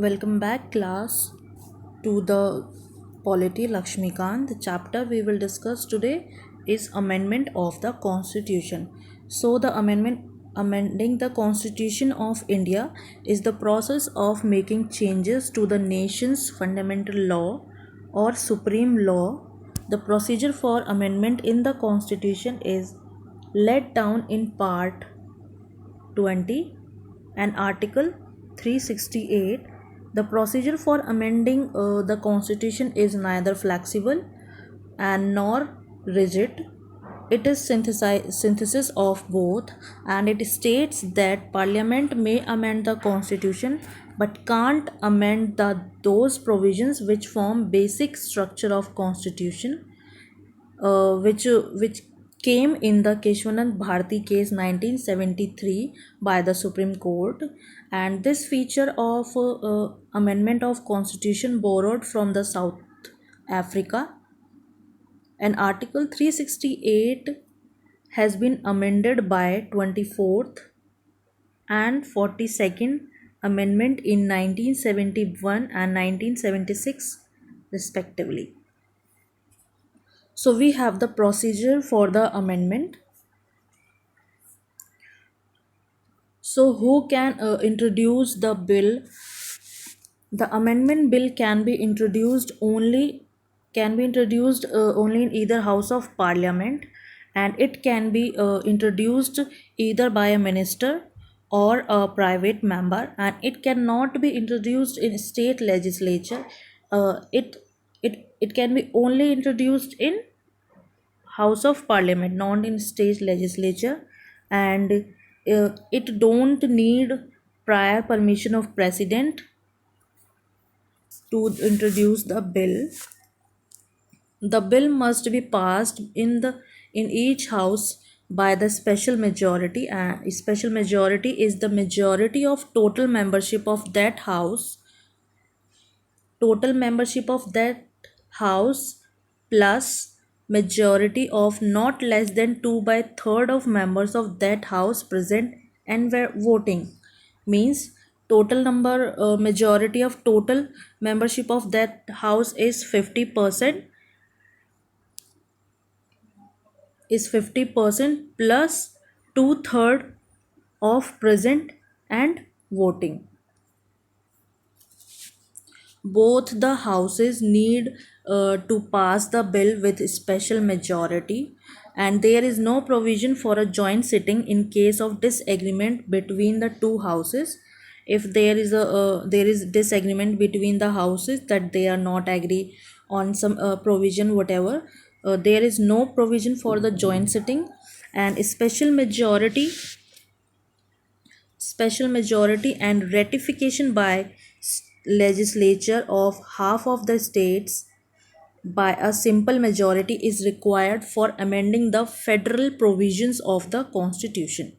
Welcome back, class, to the Polity Lakshmikant. The chapter we will discuss today is Amendment of the Constitution. So, the amending the Constitution of India is the process of making changes to the nation's fundamental law or supreme law. The procedure for amendment in the Constitution is laid down in Part 20 and Article 368. The procedure for amending the Constitution is neither flexible and nor rigid. It is synthesis of both, and it states that Parliament may amend the Constitution but can't amend those provisions which form basic structure of Constitution, which came in the Keshwanand Bharati case 1973 by the Supreme Court. And this feature of amendment of Constitution borrowed from the South Africa. And Article 368 has been amended by 24th and 42nd Amendment in 1971 and 1976 respectively. So we have the procedure for the amendment. So who can introduce the bill? The amendment bill can be introduced only in either house of parliament, and it can be introduced either by a minister or a private member, and it cannot be introduced in state legislature. It can be only introduced in house of parliament, not in state legislature. And it don't need prior permission of president to introduce the bill. The bill must be passed in each house by the special majority, and special majority is the majority of total membership of that house plus majority of not less than 2 by third of members of that house present and were voting. Means total number majority of total membership of that house is 50% plus 2/3 of present and voting. Both the houses need to pass the bill with special majority, and there is no provision for a joint sitting in case of disagreement between the two houses. If there is disagreement between the houses that they are not agree on some provision whatever, there is no provision for the joint sitting. And special majority and ratification by legislature of half of the states by a simple majority is required for amending the federal provisions of the constitution.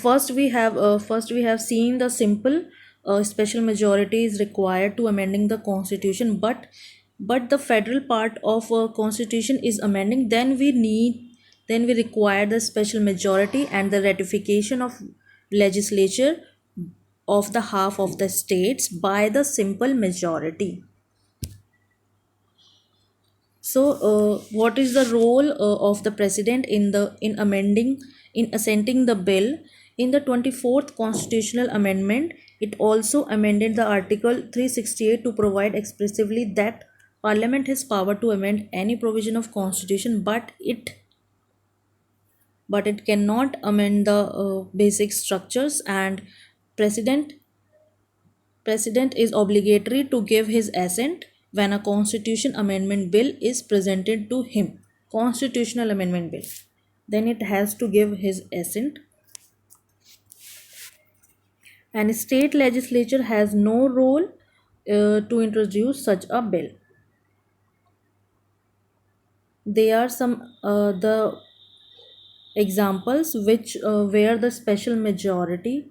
First we have seen the simple special majority is required to amending the constitution, but the federal part of constitution is amending, then we require the special majority and the ratification of legislature of the half of the states by the simple majority. So what is the role of the president in assenting the bill? In the 24th constitutional amendment, it also amended the article 368 to provide expressively that parliament has power to amend any provision of constitution, but it cannot amend the basic structures. And president President is obligatory to give his assent when a constitution amendment bill is presented to him. Constitutional amendment bill. Then it has to give his assent. And state legislature has no role to introduce such a bill. There are some the examples which where the special majority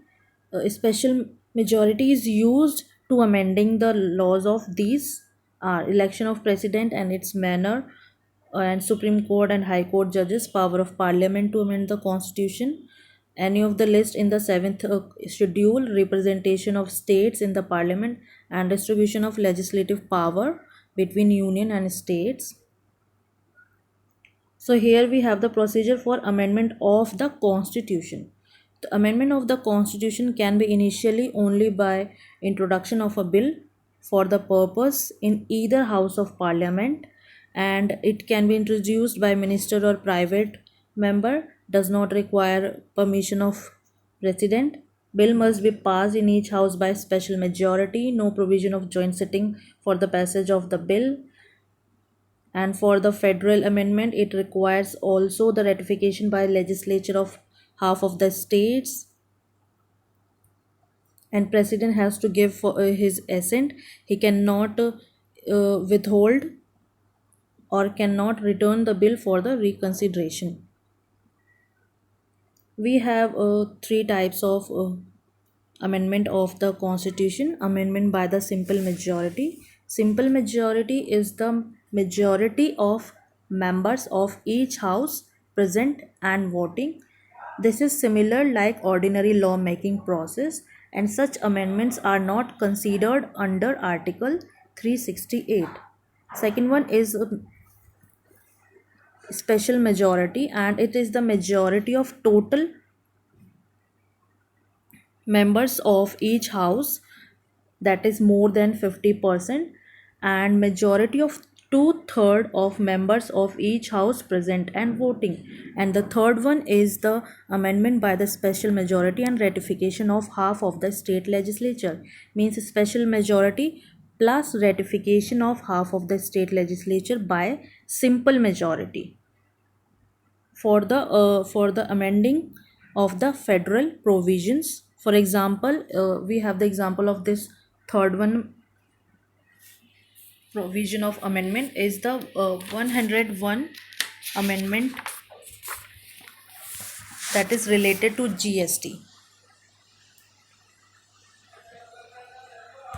is used to amending the laws of these are election of president and its manner, and supreme court and high court judges, power of parliament to amend the constitution, any of the list in the seventh schedule, representation of states in the parliament, and distribution of legislative power between union and states. So here we have the procedure for amendment of the constitution. The amendment of the constitution can be initially only by introduction of a bill for the purpose in either house of parliament, and it can be introduced by minister or private member, does not require permission of president. Bill must be passed in each house by special majority, no provision of joint sitting for the passage of the bill. And for the federal amendment, it requires also the ratification by legislature of half of the states, and president has to give for, his assent. He cannot withhold or cannot return the bill for the reconsideration. We have three types of amendment of the constitution. Amendment by the simple majority. Simple majority is the majority of members of each house present and voting. This is similar like ordinary law making process, and such amendments are not considered under article 368. Second one is special majority, and it is the majority of total members of each house, that is more than 50%, and majority of 2/3 of members of each house present and voting. And the third one is the amendment by the special majority and ratification of half of the state legislature, means special majority plus ratification of half of the state legislature by simple majority for the amending of the federal provisions. For example, we have the example of this third one provision of amendment is the 101 amendment that is related to GST.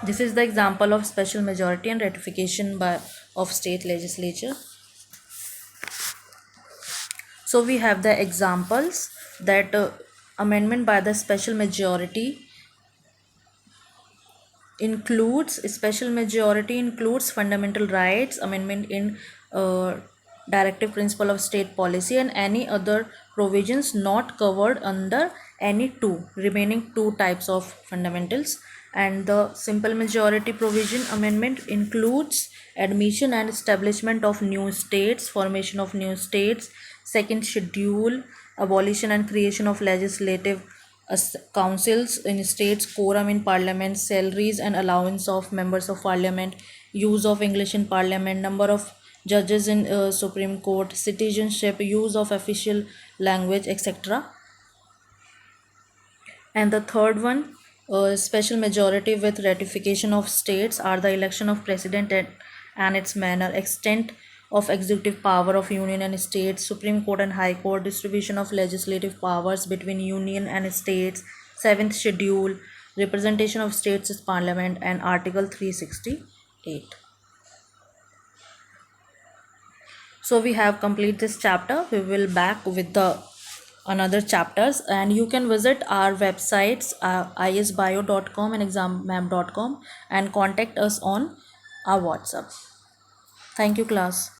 This is the example of special majority and ratification by of state legislature. So we have the examples that amendment by the special majority includes fundamental rights, amendment in directive principle of state policy, and any other provisions not covered under any two remaining two types of fundamentals. And the simple majority provision amendment includes admission and establishment of new states, formation of new states, second schedule, abolition and creation of legislative councils in states, quorum in parliament, salaries and allowance of members of parliament, use of English in parliament, number of judges in Supreme Court, citizenship, use of official language, etc. And the third one, special majority with ratification of states, are the election of president and its manner, extent of executive power of union and states, Supreme Court and High Court, distribution of legislative powers between union and states, seventh schedule, representation of states as parliament, and article 368. So we have complete this chapter. We will back with the another chapters, and you can visit our websites isbio.com and exammap.com and contact us on our WhatsApp. Thank you, class.